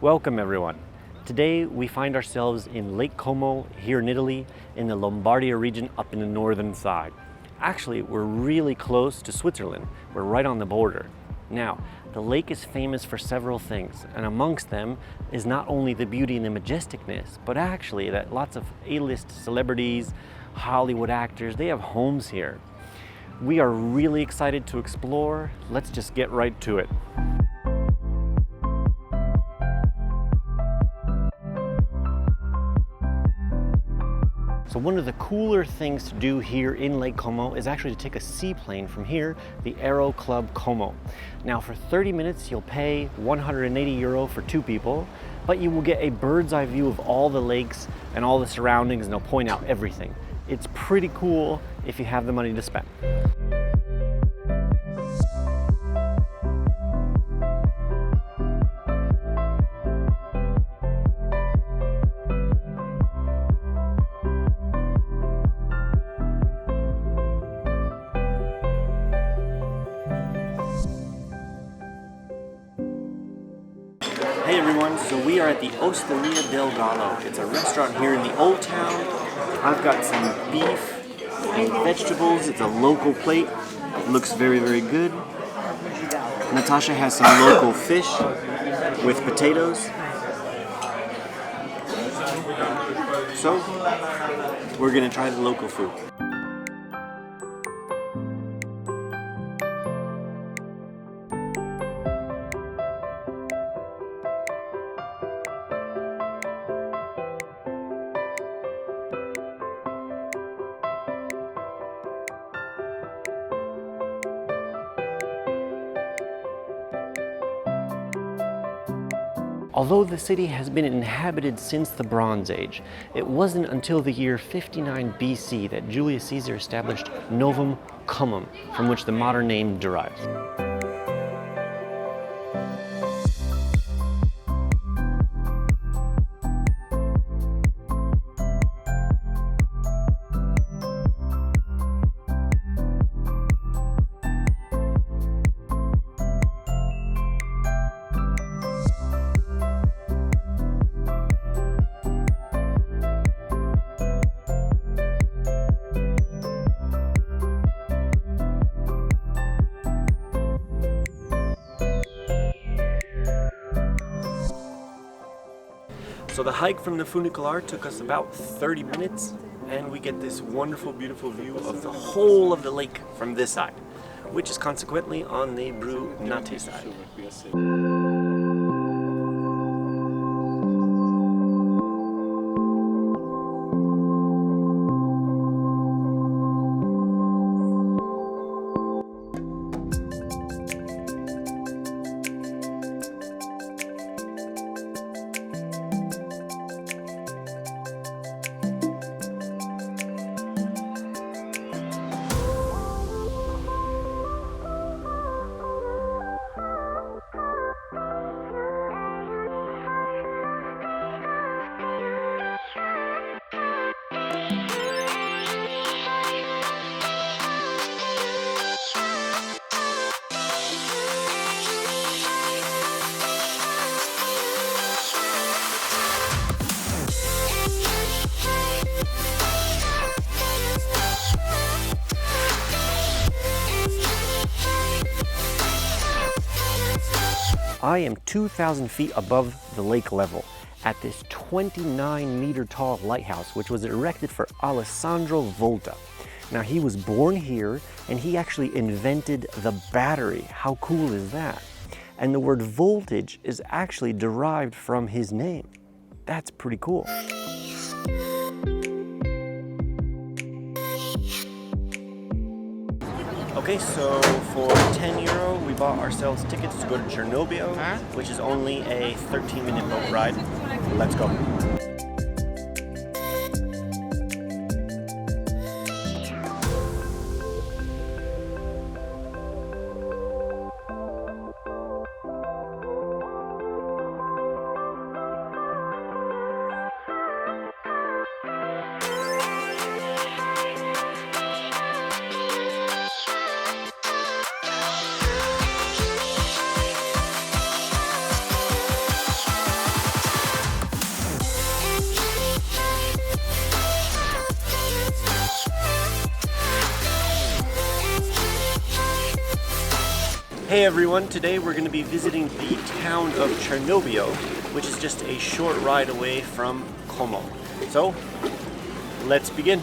Welcome everyone. Today we find ourselves in Lake Como here in Italy in the Lombardia region up in the northern side. Actually, we're really close to Switzerland. We're right on the border. Now, the lake is famous for several things, and amongst them is not only the beauty and the majesticness, but actually that lots of A-list celebrities, Hollywood actors, they have homes here. We are really excited to explore. Let's just get right to it. So one of the cooler things to do here in Lake Como is actually to take a seaplane from here, the Aero Club Como. Now for 30 minutes, you'll pay 180 euro for 2 people, but you will get a bird's eye view of all the lakes and all the surroundings, and they'll point out everything. It's pretty cool if you have the money to spend. Hey everyone, so we are at the Osteria del Gallo. It's a restaurant here in the Old Town. I've got some beef and vegetables. It's a local plate. It looks very, very good. Natasha has some local fish with potatoes. So, we're gonna try the local food. Although the city has been inhabited since the Bronze Age, it wasn't until the year 59 BC that Julius Caesar established Novum Comum, from which the modern name derives. So the hike from the Funicular took us about 30 minutes, and we get this wonderful, beautiful view of the whole of the lake from this side, which is consequently on the Brunate side. I am 2,000 feet above the lake level at this 29-meter tall lighthouse, which was erected for Alessandro Volta. Now, he was born here, and he actually invented the battery. How cool is that? And the word voltage is actually derived from his name. That's pretty cool. Okay, so for 10 euro, we bought ourselves tickets to go to Cernobbio, which is only a 13-minute boat ride. Let's go. Hey everyone, today we're going to be visiting the town of Cernobbio, which is just a short ride away from Como. So, let's begin.